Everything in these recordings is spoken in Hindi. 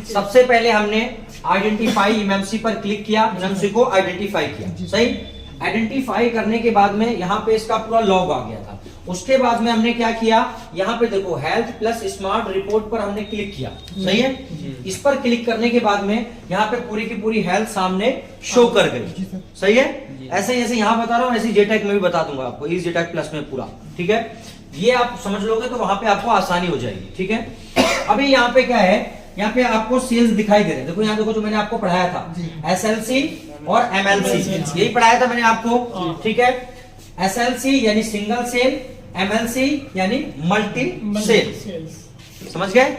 सबसे पहले हमने आइडेंटिफाई एमएमसी पर क्लिक किया, एमएमसी को आइडेंटिफाई किया, सही। आइडेंटिफाई करने के बाद में यहाँ पे इसका पूरा लॉग आ गया था। उसके बाद में हमने क्या किया, यहाँ पे देखो हेल्थ प्लस स्मार्ट रिपोर्ट पर हमने क्लिक किया, सही है। इस पर क्लिक करने के बाद में यहाँ पे पूरी की पूरी हेल्थ सामने शो कर गई, सही है। ऐसे ही ऐसे यहाँ बता रहा हूँ, ऐसे जेटैक में भी बता दूंगा आपको, इस जेटैक प्लस में पूरा, ठीक है। ये आप समझ लोगे तो वहां पे आपको आसानी हो जाएगी, ठीक है। अभी यहाँ पे क्या है, यहाँ पे आपको सेल्स दिखाई दे रहे हैं, देखो यहाँ देखो जो मैंने आपको पढ़ाया था एसएलसी और एमएलसी, यही पढ़ाया था मैंने आपको, ठीक है। एसएलसी यानी सिंगल सेल, एमएलसी यानी मल्टी सेल, समझ गए।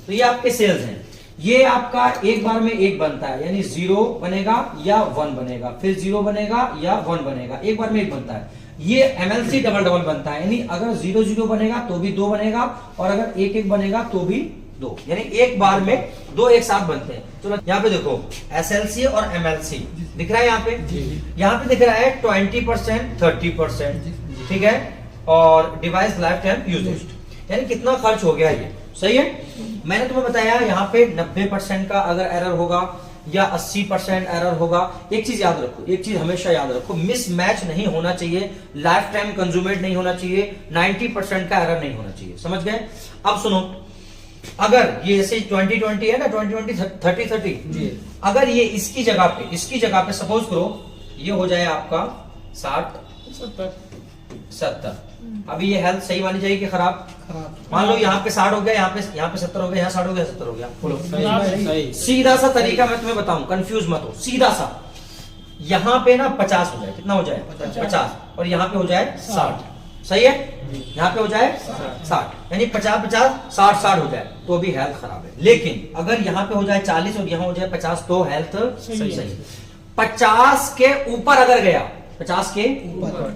तो ये आपके सेल्स हैं। ये आपका एक बार में एक बनता है, यानी 0 बनेगा या 1 बनेगा, फिर 0 बनेगा या 1 बनेगा, एक बार में एक बनता है। ये एमएलसी डबल डबल बनता है, यानी अगर 0 0 बनेगा तो भी 2 बनेगा, और अगर 1 1 बनेगा तो भी 2, यानी एक बार में 2 एक साथ बनते हैं। चलो यहाँ पे देखो एसएलसी और एमएलसी दिख रहा है, यहाँ पे दिख रहा है 20% 30%, ठीक है। और डिवाइस लाइफ टाइम यूजेज, यानी कितना खर्च हो गया ये, सही है। मैंने तुम्हें बताया यहाँ पे 90% का अगर एरर होगा या 80% एरर होगा। एक चीज याद रखो, एक चीज हमेशा याद रखो, मिसमैच नहीं होना चाहिए, लाइफ टाइम कंज्यूमेट नहीं होना चाहिए, 90% का एरर नहीं होना चाहिए, समझ गए। अब सुनो, अगर ये जैसे 2020 है ना, 2020 30 अगर ये इसकी जगह पे सपोज करो ये हो जाए आपका 60 70, अभी ये हेल्थ सही मानी जाएगी कि खराब? मान लो यहाँ पे 60 हो गया, यहाँ पे 70 हो गया, यहाँ 60 हो गया, 70 हो गया, बोलो। सीधा सा तरीका मैं तुम्हें बताऊं, कंफ्यूज मत हो, सीधा सा यहाँ पे ना 50 हो जाए, कितना हो जाए 50, और यहाँ पे हो जाए 60, सही है। यहाँ पे हो जाए 60, यानी 50 50 60 60 हो जाए तो भी हेल्थ खराब है। लेकिन अगर यहाँ पे हो जाए 40 और यहाँ हो जाए 50 तो हेल्थ सही है। 50 के ऊपर अगर गया, 50 के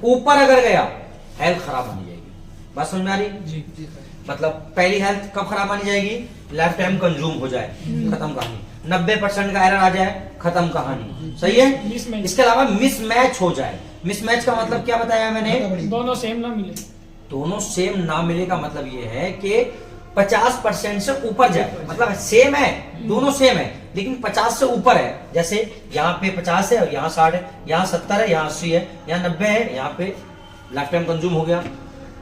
ऊपर अगर गया हेल्थ खराब मानी जाएगी। बात समझ में आ रही? जी। मतलब पहली हेल्थ कब खराब मानी जाएगी? लाइफ टाइम कंज्यूम हो जाए, खत्म कहानी। 90% का एरर आ जाए, खत्म कहानी, सही है। इसके अलावा मिसमैच हो जाए, मिसमैच का मतलब क्या बताया मैंने? दोनों सेम ना मिले। दोनों सेम ना मिले का मतलब ये है कि 50% से ऊपर जाए, मतलब सेम है, दोनों सेम है, लेकिन 50 से ऊपर है। जैसे यहाँ पे 50 है और यहाँ 60 है, यहाँ 70 है, यहाँ 80 है, यहाँ 90 है, यहाँ पे लाइफ टाइम कंज्यूम हो गया।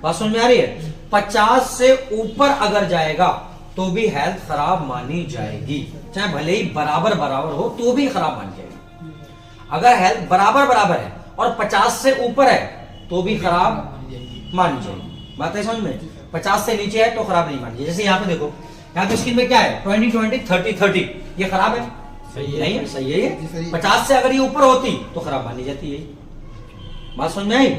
बात समझ में आ रही है? 50 से ऊपर अगर जाएगा तो भी हेल्थ खराब मानी जाएगी, चाहे भले ही बराबर बराबर हो तो भी खराब मानी जाएगी। अगर हेल्थ बराबर बराबर है और 50 से ऊपर है तो भी खराब मानी जाएगी। बात है समझ में? 50 से नीचे है तो खराब नहीं मानी जाएगी। जैसे यहाँ पे देखो, यहाँ पे स्क्रीन में क्या है 20 20 30 30, ये खराब है? सही है, नहीं है? सही है ये। 50 से अगर ये ऊपर होती तो खराब मानी जाती है। बात समझ में आई?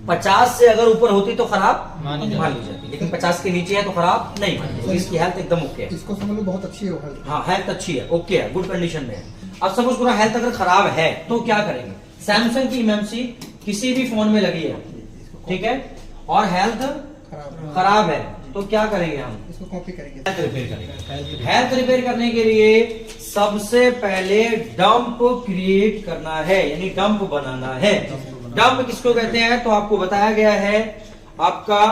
50 से अगर ऊपर होती तो खराब मान ली जाती, लेकिन 50 के नीचे है तो खराब नहीं मानी जाती। इसकी हेल्थ एकदम ओके है, इसको समझ लो बहुत अच्छी है हेल्थ। हाँ हेल्थ अच्छी है, ओके है, गुड कंडीशन में है। अब सपोज करो हेल्थ अगर खराब है तो क्या करेंगे? सैमसंग की एमएमसी किसी भी फोन में लगी है, ठीक है, और हेल्थ खराब है तो क्या करेंगे? हम इसको कॉपी करेंगे, हेल्थ रिपेयर करेंगे। हेल्थ रिपेयर करने के लिए सबसे पहले डंप क्रिएट करना है, यानी डंप बनाना है। डंप किसको कहते हैं? तो आपको बताया गया है आपका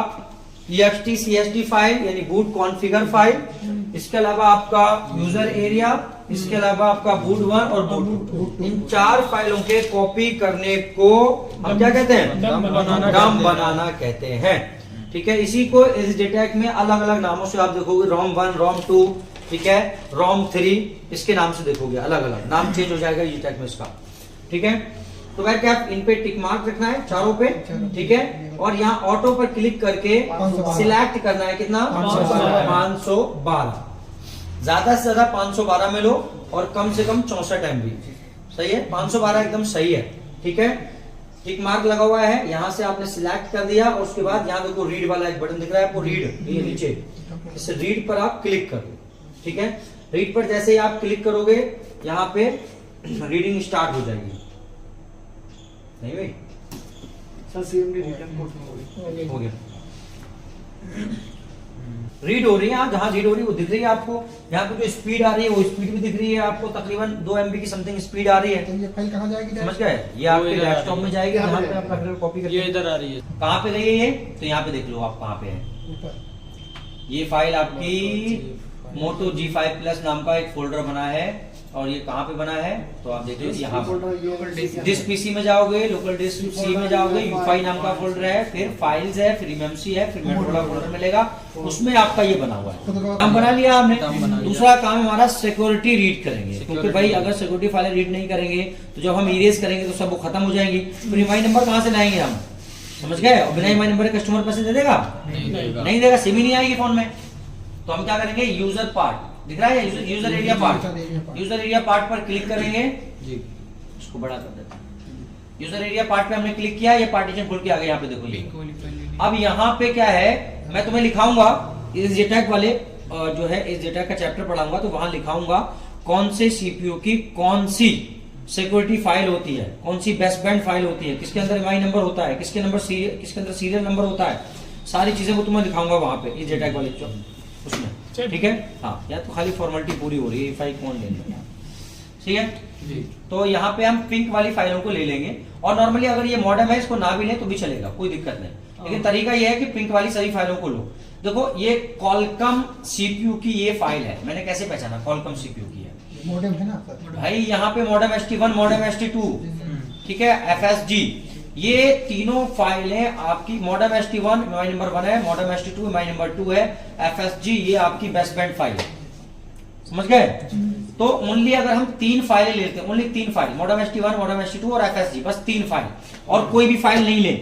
ext cst फाइल, यानी बूट कॉन्फ़िगर फाइल, इसके अलावा आपका यूजर एरिया, इसके अलावा आपका boot 1 और boot 2, इन 4 फाइलों के कॉपी करने को हम क्या कहते हैं? डंप बनाना कहते हैं, ठीक है। इसी को इस JTAG में अलग अलग नामों से आप देखोगे, ROM 1 ROM 2, ठीक है, ROM 3, इसके नाम से देखोगे, अलग अलग नाम चेंज हो जाएगा JTAG में इसका, ठीक है। तो वह क्या इन पे टिक मार्क रखना है चारों पे, ठीक है, और यहाँ ऑटो पर क्लिक करके सिलेक्ट करना है कितना? 512, ज्यादा से ज्यादा 512 में लो और कम से कम 64 MB, सही है। 512 एकदम सही है, ठीक है। टिक मार्क लगा हुआ है, यहाँ से आपने सिलेक्ट कर दिया और उसके बाद यहाँ देखो रीड वाला एक बटन दिख रहा है आपको, रीड, ये नीचे, इस रीड पर आप क्लिक कर दो, ठीक है। रीड पर जैसे ही आप क्लिक करोगे यहाँ पे रीडिंग स्टार्ट हो जाएगी। नहीं भाई सर सीएमडी रिटर्न कोड हो गया, रीड हो रही है, जहां रीड हो रही है वो दिख रही है आपको। यहाँ पे जो स्पीड आ रही है वो स्पीड भी दिख रही है आपको, तकरीबन 2 MB की समथिंग स्पीड आ रही है। तो ये फाइल कहाँ जाएगी? समझ गए? ये आपके लैपटॉप में जाएगी, जहाँ पे आप रख कॉपी करके। ये इधर आ रही है, कहाँ पे गई है ये? तो यहाँ पे देख लो आप कहाँ पे है। ऊपर ये फाइल आपकी मोटो G5 प्लस नाम का एक फोल्डर बना है, और ये कहाँ पे बना है तो आप देखिए यहाँ पर डिस्क पीसी में जाओगे, लोकल डिस्क सी में जाओगे, U5 नाम का फोल्डर है, फिर फाइल्स है, फिर MMC है, फिर मोटोरोला फोल्डर मिलेगा, उसमें आपका ये बना हुआ है। काम बना लिया हमने। दूसरा काम हमारा सिक्योरिटी रीड करेंगे, क्योंकि भाई अगर सिक्योरिटी फाइलें रीड नहीं करेंगे तो जब हम इरेज करेंगे तो सब वो खत्म हो जाएंगी। फिर EMI नंबर कहाँ से लाएंगे हम, समझ गए? और बिना EMI नंबर के कस्टमर पैसे दे देगा? नहीं देगा, सिम ही नहीं आएगी फोन में। तो हम क्या करेंगे, यूजर पार्ट दिख रहा है, user area part, user area part पर क्लिक करेंगे जी, इसको बड़ा कर देते हैं। यूजर एरिया पार्ट पे हमने क्लिक किया, ये पार्टीशन खुल के आ गया, यहाँ पे देखो ये। अब यहाँ पे क्या है, मैं तुम्हें लिखाऊंगा इस JTAG वाले जो है इस JTAG का चैप्टर पढ़ाऊंगा, तो वहां लिखाऊंगा कौन से CPU की कौन सी सिक्योरिटी फाइल होती है, कौन सी बेस्ट बैंड फाइल होती है, किसके अंदर EMI नंबर होता है, किसके अंदर सीरियल नंबर होता है, सारी चीजें वो तुम्हें दिखाऊंगा वहां पे इस JTAG वाले उसमें, ठीक है? हाँ, या तो खाली फॉर्मेलिटी पूरी हो रही है, फाइल कौन ले लेगा, ठीक है जी। तो यहाँ पे हम पिंक वाली फाइलों को ले लेंगे, और नॉर्मली अगर ये मॉडेम है इसको ना भी ले तो भी चलेगा, कोई दिक्कत नहीं, लेकिन तरीका ये है कि पिंक वाली सभी फाइलों को लो। देखो ये कॉलकम CPU की ये फाइल है, मैंने कैसे पहचाना कॉलकम CPU की है, मॉडेम है ना सर? भाई यहाँ पे मॉडेम ST1, मॉडेम ST2, ठीक है, FSG, ये तीनों फाइलें आपकी, मॉडेम ST1 EMI नंबर 1 है, मॉडेम ST2 EMI नंबर 2 है, FSG ये आपकी बेस्ट बैंड फाइल है, समझ गए? तो ओनली अगर हम 3 फाइलें लेते हैं, only 3 file, modem ST1, modem ST2 और FSG, बस 3 फाइल, और कोई भी फाइल नहीं ले,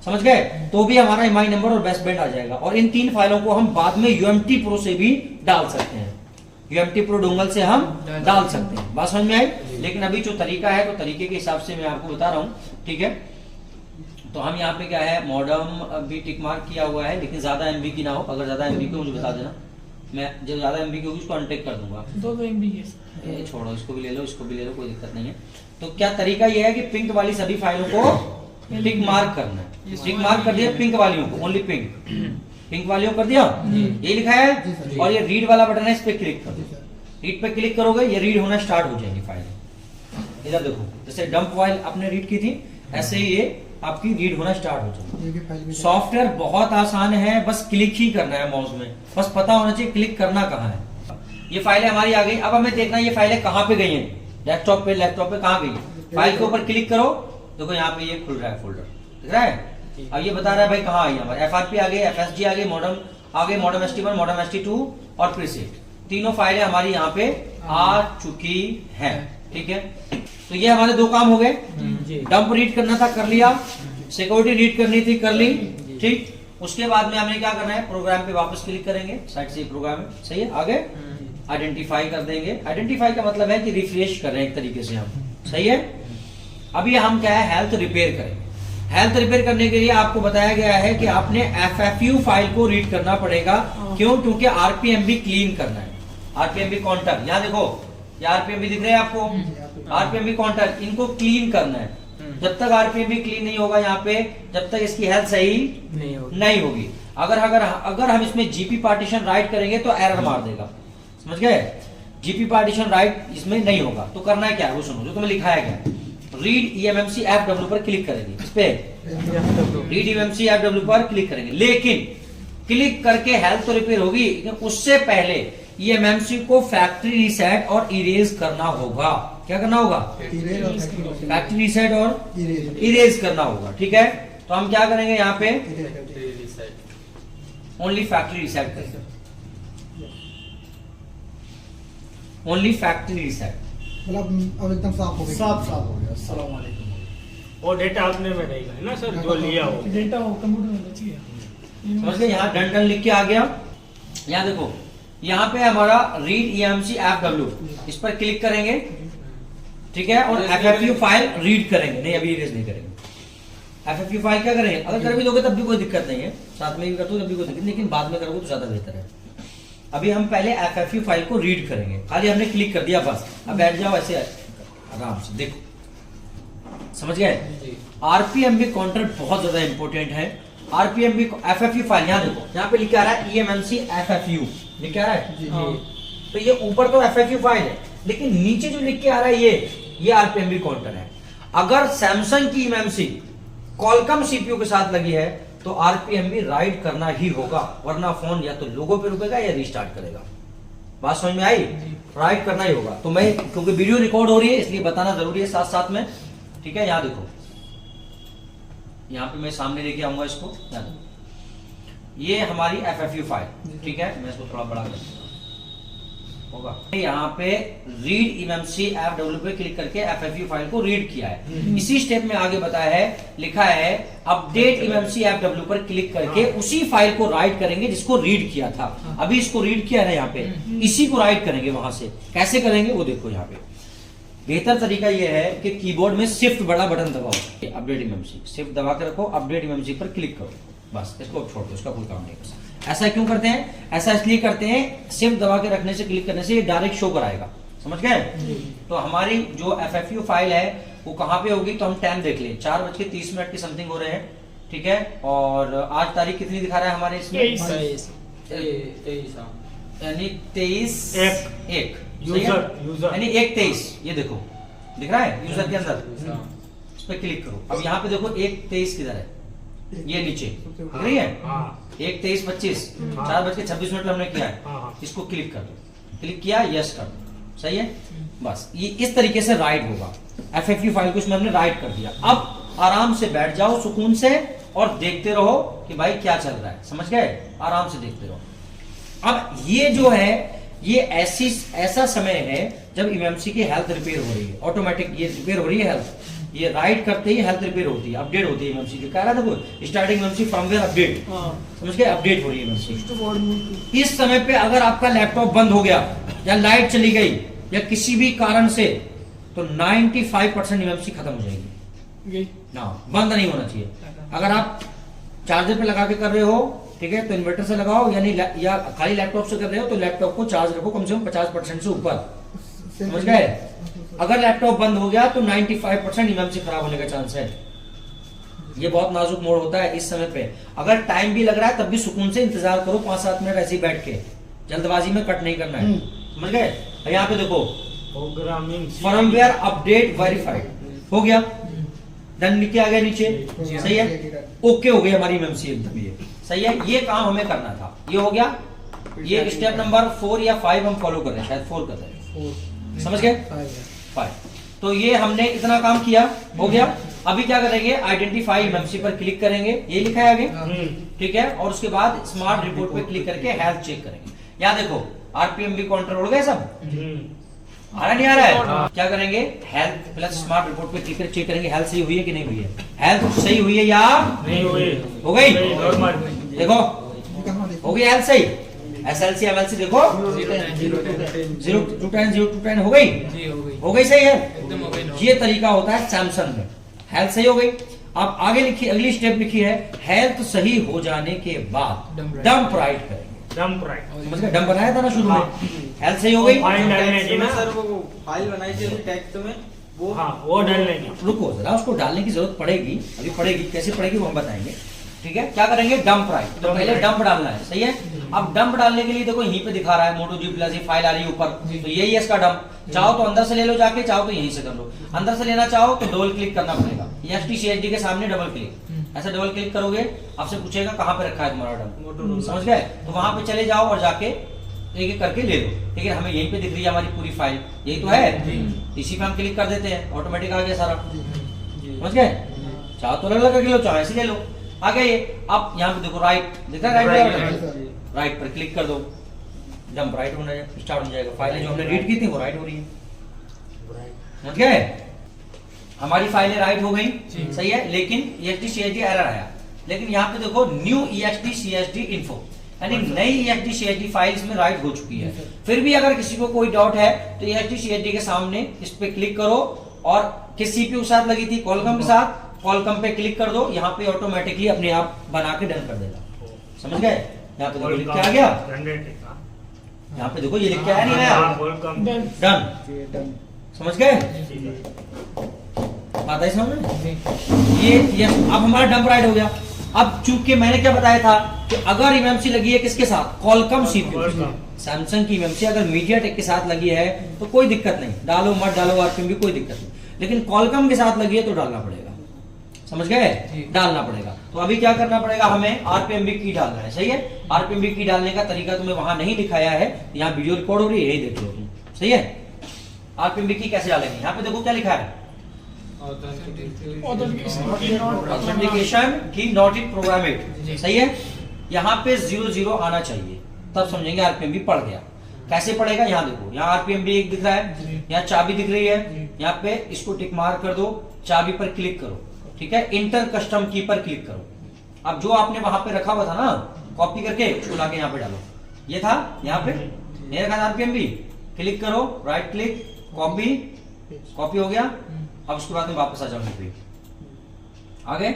समझ गए? तो भी हमारा EMI नंबर और बेस्ट बैंड आ जाएगा। और इन 3 फाइलों को हम बाद में UMT Pro से भी डाल सकते हैं, UMT Pro डोंगल से हम डाल सकते हैं, बात समझ में आई? लेकिन अभी जो तरीका है तो तरीके के हिसाब से मैं आपको बता रहा हूँ, ठीक है? तो हम यहाँ पे क्या है, मॉडम भी टिक मार्क किया हुआ है, लेकिन ज्यादा MB की ना हो, अगर ज्यादा MB की मुझे बता देना, मैं जब ज्यादा MB की होगी उसको अनटिक कर दूंगा। 2 MB है, छोड़ो, इसको भी ले लो, इसको भी ले लो, कोई दिक्कत नहीं है। तो क्या तरीका ये है कि पिंक वाली सभी फाइलों को टिक मार्क करना है, टिक मार्क कर दिया पिंक वालियों को, ओनली पिंक वालियों कर दिया, ये लिखा है, और ये रीड वाला बटन है, इस पे क्लिक कर दो, रीड पे क्लिक करोगे ये रीड होना स्टार्ट हो जाएगी फाइल। इधर देखो, जैसे डंप फाइल आपने रीड की थी, ऐसे ही ये आपकी रीड होना स्टार्ट हो जाएगी। सॉफ्टवेयर बहुत आसान है, बस क्लिक ही करना है माउस में, बस पता होना चाहिए क्लिक करना कहाँ है। ये फाइलें हमारी आ गई, अब हमें देखना ये फाइलें कहाँ पे गई हैं, लैपटॉप पे कहाँ गई, फाइल के ऊपर क्लिक करो, देखो यहाँ पे ये खुल रहा है फोल्डर, दिख रहा है? अब ये बता रहा है भाई कहाँ आई हमारे, FRP आ गई, FSG आ गई, मॉडम आ गई, मॉडम ST1, मॉडम ST2 और प्रीसेट, तीनों फाइलें हमारी यहाँ पे आ चुकी हैं, ठीक है? तो ये हमारे 2 काम हो गए, डंप रीड करना था कर लिया, सिक्योरिटी रीड करनी थी कर ली, ठीक? उसके बाद में हमने क्या करना है, प्रोग्राम पे वापस क्लिक करेंगे, साइड से प्रोग्राम है, सही है? आगे आइडेंटिफाई कर देंगे, आइडेंटिफाई का मतलब है कि रिफ्रेश कर रहे हैं एक तरीके से हम, सही है? अभी हम क्या है, हेल्थ रिपेयर करेंगे। हेल्थ रिपेयर करने के लिए आपको बताया गया है कि आपने FFU फाइल को रीड करना पड़ेगा, क्यों? क्योंकि RPM भी क्लीन करना है, RPM भी काउंटर, यहाँ देखो ये RPM भी दिख रहे हैं आपको, RPM भी काउंटर, इनको क्लीन करना है। जब तक RPM भी क्लीन नहीं होगा यहाँ पे, जब तक इसकी हेल्थ सही नहीं होगी। अगर हम इसमें GP पार्टीशन राइट करेंगे तो एरर मार देगा, समझ गए? GP पार्टीशन राइट इसमें नहीं होगा, तो करना है क्या, वो सुनो जो तुम्हें लिखाया गया, रीड EMMC FW पर क्लिक करेंगे, इस पे रीड EMMC FW पर क्लिक करेंगे, लेकिन क्लिक करके हेल्थ तो रिपेयर होगी, लेकिन उससे पहले EMMC को फैक्ट्री रीसेट और इरेज करना होगा। क्या करना होगा? फैक्ट्री रीसेट और इरेज करना होगा, ठीक है? तो हम क्या करेंगे यहाँ पे, ओनली फैक्ट्री रीसेट करेंगे, ओनली फैक्ट्री रीसेट, मतलब अब एकदम साफ हो गया, साफ हो गया। अस्सलाम वालेकुम। वो डेटा आपने में रहेगा है ना सर, जो लिया हो डेटा हो कंप्यूटर में चाहिए, समझ गए? यहाँ डन लिख के आ गया, यहाँ देखो यहाँ पे हमारा रीड EMMC FW, इस पर क्लिक करेंगे, ठीक है? और FFU फाइल रीड करेंगे, नहीं अभी इरेज नहीं करेंगे। FFU फाइल क्या करेंगे, अगर कर भी दोगे तब भी कोई दिक्कत नहीं है, साथ में भी कर दो तब भी कोई दिक्कत नहीं, लेकिन बाद में करोगे तो ज्यादा बेहतर है। अभी हम पहले FFU फाइल को रीड करेंगे, खाली हमने क्लिक कर दिया बस, अब बैठ जाओ ऐसे आराम से, देखो समझ गए? RPM भी काउंटर बहुत ज्यादा इंपॉर्टेंट है। RPM भी FFU फाइल, यहाँ देखो यहाँ पे लिखा आ रहा है EMMC FFU, लिख के आ रहा है, तो ये ऊपर तो FFU फाइल है, लेकिन नीचे जो लिख के आ रहा है ये RPM भी काउंटर है। अगर सैमसंग की EMMC कॉलकम CPU के साथ लगी है तो RPM भी राइट करना ही होगा, वरना फोन या तो लोगो पे रुकेगा या रिस्टार्ट करेगा। बात समझ में आई? राइट करना ही होगा। तो मैं क्योंकि वीडियो रिकॉर्ड हो रही है इसलिए बताना जरूरी है साथ साथ में, ठीक है। यहाँ देखो, यहाँ पे मैं सामने लेके आऊंगा इसको, यहाँ देखो ये हमारी FFU फाइल, ठीक है। मैं इसको थोड़ा बड़ा कर दूंगा, होगा। यहाँ पे रीड इमएमसी FW पे क्लिक करके FFU फाइल को रीड किया है। इसी स्टेप में आगे बताया है, लिखा है अपडेट इमएमसी FW पर क्लिक करके उसी फाइल को राइट करेंगे जिसको रीड किया था। अभी इसको रीड किया है ना यहाँ पे, इसी को राइट करेंगे वहां से। कैसे करेंगे वो देखो यहाँ पे। बेहतर तरीका ये है कि कीबोर्ड में शिफ्ट बड़ा बटन दबाओ, अपडेट इमएमसी शिफ्ट दबा के रखो, अपडेट इमएमसी पर क्लिक करो, बस इसको छोड़ दो, इसका कोई काम नहीं है। ऐसा क्यों करते हैं? ऐसा इसलिए करते हैं, शिफ्ट दबा के रखने से, क्लिक करने से ये डायरेक्ट शो कराएगा, समझ गए? तो हमारी जो FFU फाइल है वो कहाँ पे होगी, तो हम टाइम देख लें, 4:30 की समथिंग हो रहे हैं, ठीक है। और आज तारीख कितनी दिखा रहा है हमारे इसमें? 23, यानी 23/1 यानी 1/23। ये देखो दिख रहा है यूजर के अंदर, इस पर क्लिक करो। अब यहाँ पे देखो 1/23 किधर है, ये नीचे दिख रही है 1:23:25, 4:26 हमने किया है। इसको क्लिक कर दो, क्लिक किया, यस कर दो, सही है। बस ये इस तरीके से राइट होगा। FFU फाइल को इसमें हमने राइट कर दिया। अब आराम से बैठ जाओ सुकून से और देखते रहो कि भाई क्या चल रहा है, समझ गए? आराम से देखते रहो। अब ये जो है ये ऐसा समय है जब इमएमसी की हेल्थ रिपेयर हो रही है, ऑटोमेटिक ये रिपेयर हो रही है हेल्थ। ये राइट करते ही हेल्थ रिपेयर होती है, अपडेट होती है इमएमसी की। कह रहा था वो स्टार्टिंग इमएमसी फर्मवेयर अपडेट, समझ गए? अपडेट हो रही है इमएमसी। इस समय पे अगर आपका लैपटॉप बंद हो गया या लाइट चली गई या किसी भी कारण से, तो 95% इमएमसी खत्म हो जाएगी ना, बंद नहीं होना चाहिए। अगर आप चार्जर पे लगा के कर रहे हो, ठीक है, तो इन्वर्टर से लगाओ, यानी या खाली लैपटॉप से कर रहे हो तो लैपटॉप को चार्ज रखो कम से कम 50% से ऊपर, समझ गए? अगर लैपटॉप बंद हो गया तो 95% इमएमसी खराब होने का चांस है। ये बहुत नाजुक मोड होता है इस समय पे। अगर टाइम भी लग रहा है तब भी सुकून से इंतजार करो, 5-7 मिनट ऐसे ही बैठ के, जल्दबाजी में कट नहीं करना है, समझ गए? यहाँ पे देखो फर्मवेयर अपडेट वेरीफाइड हो गया, डन लिख के आ गया नीचे, सही है, ओके हो गई हमारी इमएमसी एकदम, ये सही है। ये काम हमें करना था, ये हो गया। ये स्टेप नंबर 4 या 5 हम फॉलो कर रहे हैं, शायद 4 कर रहे हैं, समझ गए? 5। तो ये हमने इतना काम किया, हो गया। अभी क्या करेंगे, आइडेंटिफाई इमएमसी पर क्लिक करेंगे, ये लिखा है आगे, ठीक है। और उसके बाद स्मार्ट रिपोर्ट पे क्लिक करके हेल्थ चेक करेंगे। यहाँ देखो RPM भी काउंटर उड़ गए सब, आ रहा नहीं आ रहा है? क्या करेंगे, हेल्थ प्लस स्मार्ट रिपोर्ट पे क्लिक करके चेक करेंगे हेल्थ सही हुई है कि नहीं हुई है। हेल्थ सही हुई है या नहीं हुई? हो गई, देखो हो गई हेल्थ सही। SLC MLC देखो 0-10 हो गई, हो गई, सही है। ये तरीका होता है सैमसंग में। हेल्थ सही हो गई। अब आगे लिखी, अगली स्टेप लिखी है, हेल्थ सही हो जाने के बाद डंप राइट करेंगे। डंप राइट, समझ गए? डंप बनाया था ना शुरू में, हेल्थ सही हो गई। फाइल डालने की ना सर, वो फाइल बनाई थी टेक्स्ट में, वो डालने की। रुको जरा, उसको डालने की जरूरत पड़ेगी, अभी पड़ेगी, कैसे पड़ेगी वो हम बताएंगे, ठीक है। क्या करेंगे, डंप राइट। तो पहले डंप डालना है, सही है। अब डंप डालने के लिए देखो यहीं पे दिखा रहा है MotoG+ फाइल आ रही है ऊपर, तो यही है इसका डंप। चाहो तो अंदर से ले लो जाके, चाहो तो यहीं से कर लो। अंदर से लेना चाहो तो डबल क्लिक करना पड़ेगा, EXTCHD के सामने डबल क्लिक, ऐसा डबल क्लिक करोगे, आपसे पूछेगा कहाँ पे रखा है तुम्हारा डंप, समझ गए? तो वहां पे चले जाओ और जाके एक एक करके ले लो, ठीक है। हमें यहीं पे दिख रही है हमारी पूरी फाइल, यही तो है, इसी पे हम क्लिक कर देते हैं, ऑटोमेटिक आ गया सारा, समझ गए? चाहो तो अलग अलग करके लो, चाहो ऐसे ले लो, आ गया ये। अब यहाँ पे देखो राइट दिख रहा है, राइट पर क्लिक कर दो, डंप राइट होना स्टार्ट हो जाएगा। फाइलें जो हमने रीड की थी वो राइट हो रही है, समझ गए? हमारी फाइलें राइट हो गई, सही है। लेकिन EXTCHD एरर आया, लेकिन यहाँ पे देखो न्यू EXTCHD इन्फो, यानी नई EXTCHD फाइल्स में राइट हो चुकी है। फिर भी अगर किसी को कोई डाउट है तो EXTCHD के सामने इस पे क्लिक करो, और किस CPU के साथ लगी थी, कॉलकम के साथ, कॉलकम पे क्लिक कर दो, यहाँ पे ऑटोमेटिकली अपने आप बना के डन कर देगा, समझ गए? यहाँ पे देखो लिख के आ गया, यहाँ पे देखो ये लिख के आया नहीं आया, डन, समझ गए? बात है समझ में? ये अब हमारा डंप राइट हो गया। अब चूंकि मैंने क्या बताया था कि अगर इमएमसी लगी है किसके साथ, कॉलकम CPU, सैमसंग की इमएमसी अगर मीडियाटेक के साथ लगी है तो कोई दिक्कत नहीं, डालो मत डालो RPM भी कोई दिक्कत नहीं। लेकिन कॉलकम के साथ लगी है तो डालना पड़ेगा, समझ गए, डालना पड़ेगा। तो अभी क्या करना पड़ेगा, हमें आरपीएमबी की डालना है, सही है। आरपीएमबी की डालने का तरीका तुम्हें वहां नहीं दिखाया है, यहाँ वीडियो रिकॉर्ड हो रही है, यही देख लो तुम, सही है। आरपीएमबी की कैसे डालेंगे, यहाँ पे देखो क्या लिखा है, ऑथेंटिकेशन की नॉट इन प्रोग्रामेड, सही है। यहाँ पे 00 आना चाहिए, तब समझेंगे आरपीएमबी पड़ गया। कैसे पड़ेगा, यहाँ देखो, यहाँ आरपीएमबी एक दिख रहा है, यहाँ चाबी दिख रही है, यहाँ पे इसको टिक मार कर दो, चाबी पर क्लिक करो, ठीक है। इंटर कस्टम की पर क्लिक करो। अब जो आपने वहां पे रखा हुआ था ना कॉपी करके, उसको लाके यहाँ पे डालो। ये था यहाँ पे नहीं रखा था आरपीएमबी, क्लिक करो, राइट क्लिक, कॉपी, कॉपी हो गया। अब उसके बाद में वापस आ जाओ पे, आगे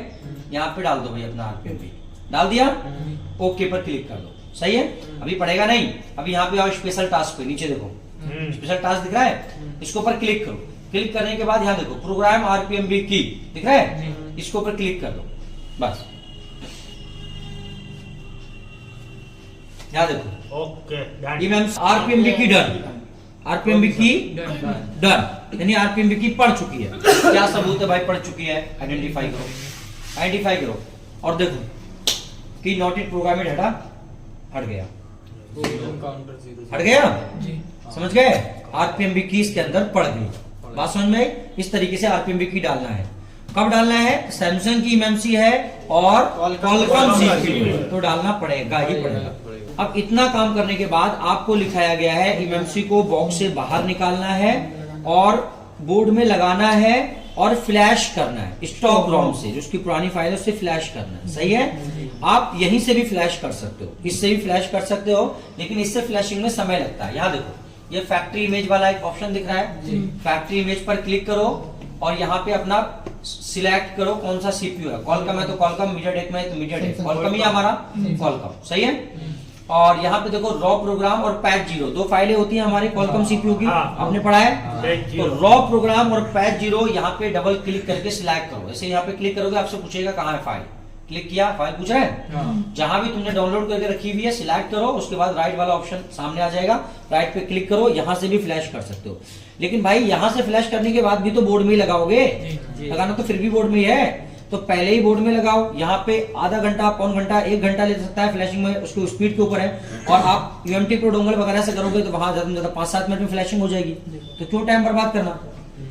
यहाँ पे डाल दो भाई अपना आरपीएमबी, डाल दिया, ओके पर क्लिक कर दो, सही है। अभी पढ़ेगा नहीं, अभी यहाँ पे आओ स्पेशल टास्क पे, नीचे देखो स्पेशल टास्क दिख रहा है, इसको पर क्लिक करो। क्लिक करने के बाद यहाँ देखो प्रोग्राम आरपीएमबी की दिख रहा है, इसको पर क्लिक कर दो, बस यहाँ देखो, ओके आरपीएमबी की डन, आरपीएमबी की डन, यानी आरपीएमबी की पढ़ चुकी है। क्या सबूत है भाई, पढ़ चुकी है, आइडेंटिफाई करो, आइडेंटिफाई करो, और देखो कि नॉट इन प्रोग्रामेड हटा, हट गया, हट गया, समझ गए। आरपीएमबी की इसके अंदर पड़ गई, बात समझ में। इस तरीके से आरपीएमबी की डालना है। कब डालना है, सैमसंग की एमएमसी है और क्वालकॉम सीपीयू तो डालना पड़ेगा ही पड़ेगा। अब इतना काम करने के बाद आपको लिखाया गया है एमएमसी को बॉक्स से बाहर निकालना है और बोर्ड में लगाना है और फ्लैश करना है स्टॉक रोम से, जो उसकी पुरानी फाइल है उससे फ्लैश करना है, सही है। आप यहीं से भी फ्लैश कर सकते हो, इससे भी फ्लैश कर सकते हो, लेकिन इससे फ्लैशिंग में समय लगता है। यहाँ देखो ये फैक्ट्री इमेज वाला एक ऑप्शन दिख रहा है, फैक्ट्री इमेज पर क्लिक करो और यहाँ पे अपना सिलेक्ट करो कौन सा सीपीयू है, कॉलकम है तो कॉलकम, मीडियाटेक में है तो मीडियाटेक, कॉलकम ही हमारा कॉलकम, सही है। और यहाँ पे देखो रॉ प्रोग्राम और पैच 0 दो फाइलें होती हैं हमारे कॉलकम सीपीयू की, आपने पढ़ा है। तो रॉ प्रोग्राम और पैच 0 यहाँ पे डबल क्लिक करके सिलेक्ट करो, ऐसे यहाँ पे क्लिक करोगे आपसे पूछेगा कहाँ है फाइल, क्लिक किया, फाइल पूछ रहा है, जहां भी तुमने डाउनलोड करके रखी हुई है सिलेक्ट करो, उसके बाद राइट वाला ऑप्शन सामने आ जाएगा, राइट पे क्लिक करो, यहां से भी फ्लैश कर सकते हो। लेकिन भाई यहां से फ्लैश करने के बाद भी तो बोर्ड में ही लगाओगे, लगाना तो फिर भी बोर्ड में ही है, तो पहले ही बोर्ड में लगाओ। यहाँ पे आधा घंटा, पौन घंटा, 1 घंटा ले सकता है फ्लैशिंग में, उसकी स्पीड के ऊपर है। और आप यूएमटी प्रो डोंगल वगैरह से करोगे तो वहां ज्यादा से ज्यादा 5-7 मिनट में फ्लैशिंग हो जाएगी, तो क्यों टाइम बर्बाद करना।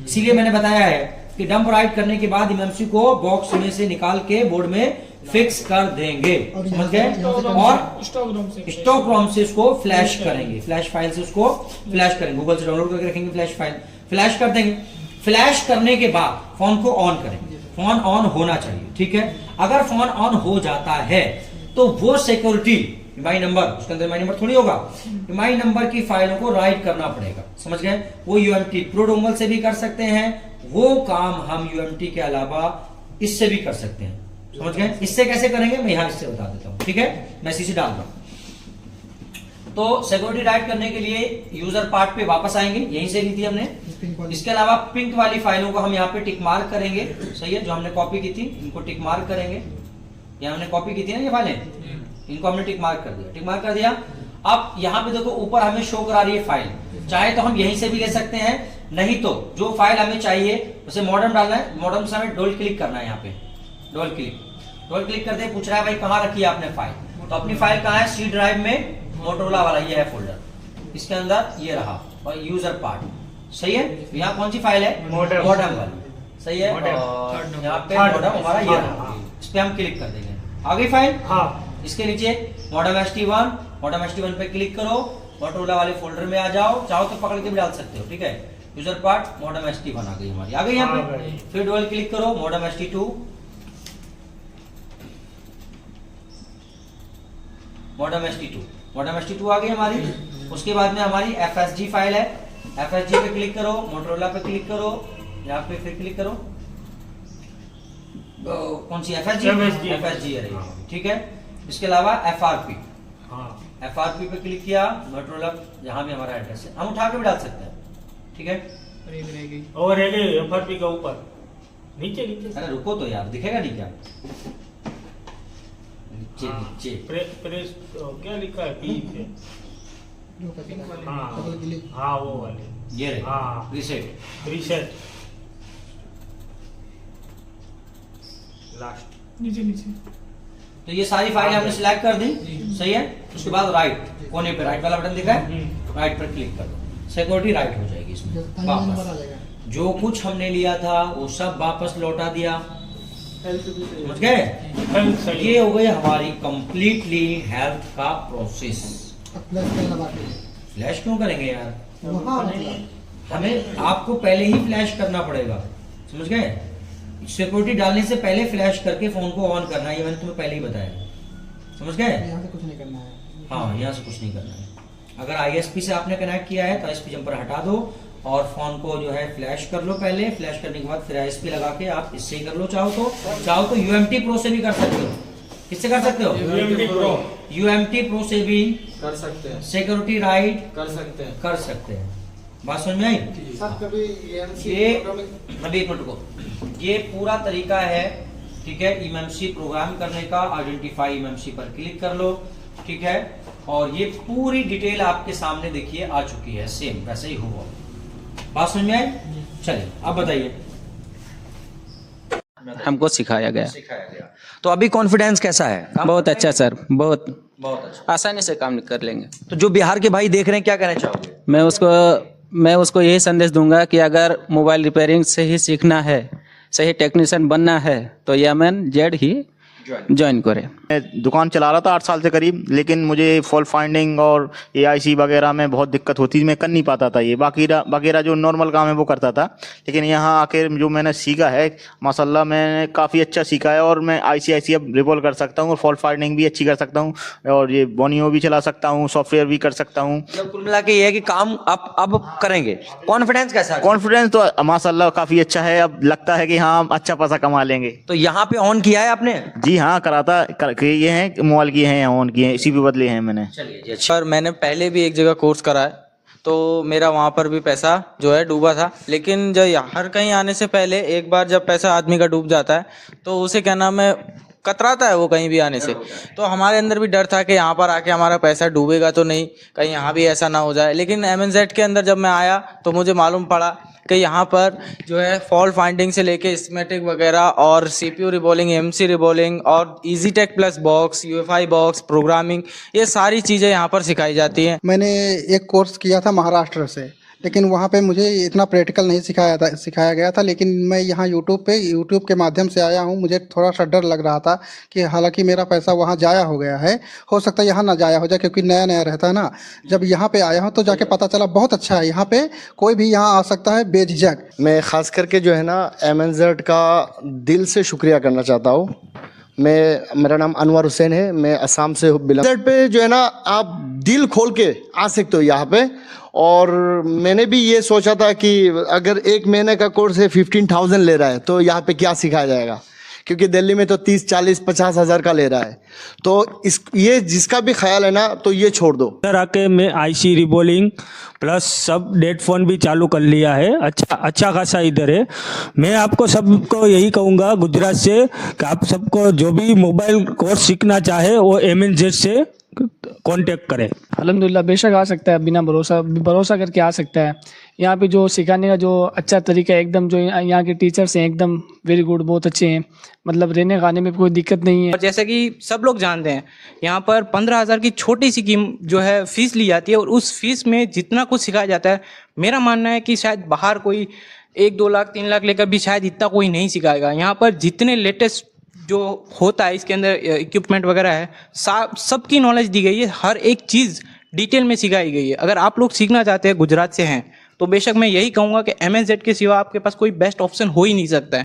इसीलिए मैंने बताया है कि डंप राइट करने के बाद एमएमसी को बॉक्स में से निकाल के बोर्ड में फिक्स कर देंगे, समझ गए। और स्टॉक रोम से उसको फ्लैश करेंगे, फ्लैश फाइल से उसको फ्लैश करेंगे, गूगल से डाउनलोड करके रखेंगे फ्लैश फाइल, फ्लैश कर देंगे। फ्लैश करने के बाद फोन को ऑन करेंगे, फोन ऑन होना चाहिए, ठीक है। अगर फोन ऑन हो जाता है तो वो सिक्योरिटी माई नंबर, उसके अंदर माई नंबर थोड़ी होगा, माई नंबर की फाइलों को राइट करना पड़ेगा, समझ गए। वो यूएमटी प्रो डोंगल से भी कर सकते हैं, वो काम हम यूएमटी के अलावा इससे भी कर सकते हैं, समझ गए। इससे कैसे करेंगे मैं यहां इससे बता देता हूं, ठीक है, मैं इसी से डाल रहा हूं। तो सिक्योरिटी राइट करने के लिए यूजर पार्ट पे वापस आएंगे, यहीं से ली थी हमने। इसके अलावा पिंक वाली फाइलों को हम यहाँ पे टिक मार्क करेंगे, सही है, जो हमने कॉपी की थी इनको टिक मार्क करेंगे। ये हमने कॉपी की थी ना ये फाइलें, इनको हमने टिक मार्क कर दिया, टिक मार्क कर दिया। अब यहाँ पे देखो ऊपर हमें शो करा रही है फाइल, चाहे तो हम यहीं से भी ले सकते हैं, नहीं तो जो फाइल हमें चाहिए उसे मॉडर्न डालना है, मॉडर्न से हमें डबल क्लिक करना है, यहाँ पे डबल क्लिक करते पूछ रहा है भाई कहाँ रखी है आपने फाइल, तो अपनी फाइल कहाँ है, सी ड्राइव में, मोटोरोला वाला ये है फोल्डर, इसके अंदर ये रहा, और यूजर पार्ट, सही है। यहाँ कौन सी फाइल है, मॉडर्न वाली, सही है। और यहाँ पे मॉडर्न हमारा ये रहा, इस पे हम क्लिक कर देंगे, आ गई फाइल। इसके नीचे मॉडर्न ST1 पे क्लिक करो, मोटोरोला वाले फोल्डर में आ जाओ, चाहो तो पकड़ के भी डाल सकते हो, ठीक है। यूजर पार्ट मॉडर्न ST1 आ गई हमारी, आ गई यहाँ पे। फिर डबल क्लिक करो मॉडर्न ST2, मॉडर्न ST2 आ गई हमारी। उसके बाद में हमारी FSG फाइल है, FSG पे क्लिक करो, मोटोरोला पे क्लिक करो, यहाँ पे फिर क्लिक करो, कौन सी FSG है रही, ठीक है। इसके अलावा FRP पे क्लिक किया, मोटोरोला जहां भी हमारा एड्रेस है, हम उठा के भी डाल सकते हैं, ठीक है। और FRP का ऊपर नीचे, अरे रुको तो यार, दिखेगा नहीं क्या, नीचे प्रेस क्या लिखा है, पी पे, हाँ वो वाले, ये रहे, रीसेट, लास्ट। नीचे नीचे तो ये सारी फाइल हमने सिलेक्ट कर दी, सही है। उसके बाद राइट कोने पे राइट वाला बटन दिखा है, राइट पर क्लिक कर दो, सिक्योरिटी राइट हो जाएगी इसमें। नंबर आ वापस जाएगा। जो कुछ हमने लिया था वो सब वापस लौटा दिया, समझ गए। हेल्थ सही ये हो गई हमारी कंप्लीटली हेल्थ का प्रोसेस। अब प्लस का लगा के फ्लैश क्यों करेंगे यार, वहाँ मतलब हमें आपको पहले ही फ्लैश करना पड़ेगा, समझ गए। सिक्योरिटी डालने से पहले फ्लैश करके फोन को ऑन करना है, ये मैंने तुम्हें पहले ही बताया, समझ गए। यहाँ से कुछ नहीं करना है। हाँ, यहाँ से कुछ नहीं करना है। अगर आईएसपी से आपने कनेक्ट किया है तो आईएसपी जंपर हटा दो और फोन को जो है फ्लैश कर लो पहले। फ्लैश करने के बाद फिर आईएसपी लगा के आप इससे ही कर लो, चाहो तो यूएमटी प्रो से भी कर सकते हो। किससे कर सकते हो? यूएमटी प्रो से भी कर सकते हैं, सिक्योरिटी राइट कर सकते हैं। बात समझ में आई? सर कभी ये अभी एक मिनट को, ये पूरा तरीका है, ठीक है, एमएमसी प्रोग्राम करने का। आइडेंटिफाई एमएमसी पर क्लिक कर लो, ठीक है, और ये पूरी डिटेल आपके सामने देखिए आ चुकी है, सेम वैसे ही हुआ। बात समझ में आई? चलिए अब बताइए। हमको सिखाया गया। तो अभी कॉन्फिडेंस कैसा है? बहुत अच्छा सर, बहुत अच्छा। आसानी से काम कर लेंगे। तो जो बिहार के भाई देख रहे हैं, क्या कहना चाहोगे? मैं उसको यही संदेश दूंगा कि अगर मोबाइल रिपेयरिंग से ही सीखना है, सही टेक्नीशियन बनना है, तो MNZ ही ज्वाइन करें। मैं दुकान चला रहा था 8 साल से करीब, लेकिन मुझे फॉल्ट फाइंडिंग और AIC वगैरह में बहुत दिक्कत होती थी, मैं कर नहीं पाता था। ये वगैरह जो नॉर्मल काम है वो करता था, लेकिन यहाँ आकर जो मैंने सीखा है माशाल्लाह मैंने काफ़ी अच्छा सीखा है। और मैं ICIC अब रिवॉल्व कर सकता हूँ और फॉल्ट फाइंडिंग भी अच्छी कर सकता हूँ और ये बोनियो भी चला सकता हूँ, सॉफ्टवेयर भी कर सकता हूँ। कुल मिला के ये है कि काम अब करेंगे। कॉन्फिडेंस कैसा है? कॉन्फिडेंस तो माशाल्लाह काफ़ी अच्छा है। अब लगता है कि हाँ अच्छा पैसा कमा लेंगे। तो यहाँ पे ऑन किया है आपने? जी हाँ, कराता ये हैं मोबाइल की हैं, ऑन किए हैं, इसी पे बदले हैं मैंने। चलिए जी, अच्छा। पर मैंने पहले भी एक जगह कोर्स करा है, तो मेरा वहाँ पर भी पैसा जो है डूबा था। लेकिन जब हर कहीं आने से पहले एक बार जब पैसा आदमी का डूब जाता है तो उसे क्या नाम है, कतराता है वो कहीं भी आने से। तो हमारे अंदर भी डर था कि यहाँ पर आके हमारा पैसा डूबेगा तो नहीं, कहीं यहाँ भी ऐसा ना हो जाए। लेकिन MNZ के अंदर जब मैं आया तो मुझे मालूम पड़ा कि यहाँ पर जो है फॉल्ट फाइंडिंग से लेके स्कीमेटिक वगैरह और CPU रिबॉलिंग, MC रिबॉलिंग और EasyTech plus box, UEFI box, programming, ये सारी चीज़ें यहाँ पर सिखाई जाती हैं। मैंने एक कोर्स किया था महाराष्ट्र से, लेकिन वहाँ पे मुझे इतना प्रैक्टिकल नहीं सिखाया गया था। लेकिन मैं यहाँ यूट्यूब के माध्यम से आया हूँ। मुझे थोड़ा सा डर लग रहा था कि हालांकि मेरा पैसा वहाँ जाया हो गया है, हो सकता है यहाँ ना जाया हो जाए, क्योंकि नया नया रहता है ना। जब यहाँ पे आया हूँ तो जाके पता चला बहुत अच्छा है। यहाँ पे कोई भी यहाँ आ सकता है बेझिझक। मैं ख़ास करके जो है ना MNZ का दिल से शुक्रिया करना चाहता हूँ। मेरा नाम अनवर हुसैन है, मैं असम से MNZ पे जो है ना आप दिल खोल के आ सकते हो यहाँ पे। और मैंने भी ये सोचा था कि अगर 1 महीने का कोर्स है 15,000 ले रहा है तो यहाँ पे क्या सिखाया जाएगा, क्योंकि दिल्ली में तो 30, 40, 50 हज़ार का ले रहा है। तो ये जिसका भी ख्याल है ना तो ये छोड़ दो। इधर आके मैं IC रिबॉलिंग प्लस सब डेट फोन भी चालू कर लिया है, अच्छा खासा इधर है। मैं आपको सबको यही कहूँगा गुजरात से कि आप सबको जो भी मोबाइल कोर्स सीखना चाहे वो MNZ से कांटेक्ट करें। अल्हम्दुलिल्लाह बेशक आ सकता है, बिना भरोसा करके आ सकता है। यहाँ पे जो सिखाने का जो अच्छा तरीका है, एकदम जो यहाँ के टीचर्स हैं एकदम वेरी गुड, बहुत अच्छे हैं। मतलब रहने खाने में कोई दिक्कत नहीं है। और जैसे कि सब लोग जानते हैं यहाँ पर 15,000 की छोटी सी जो है फीस ली जाती है और उस फीस में जितना कुछ सिखाया जाता है, मेरा मानना है कि शायद बाहर कोई 1-2 लाख 3 लाख लेकर भी शायद इतना कोई नहीं सिखाएगा। यहाँ पर जितने लेटेस्ट जो होता है इसके अंदर इक्विपमेंट वगैरह है, सबकी नॉलेज दी गई है, हर एक चीज़ डिटेल में सिखाई गई है। अगर आप लोग सीखना चाहते हैं, गुजरात से हैं, तो बेशक मैं यही कहूँगा कि MNZ के सिवा आपके पास कोई बेस्ट ऑप्शन हो ही नहीं सकता है।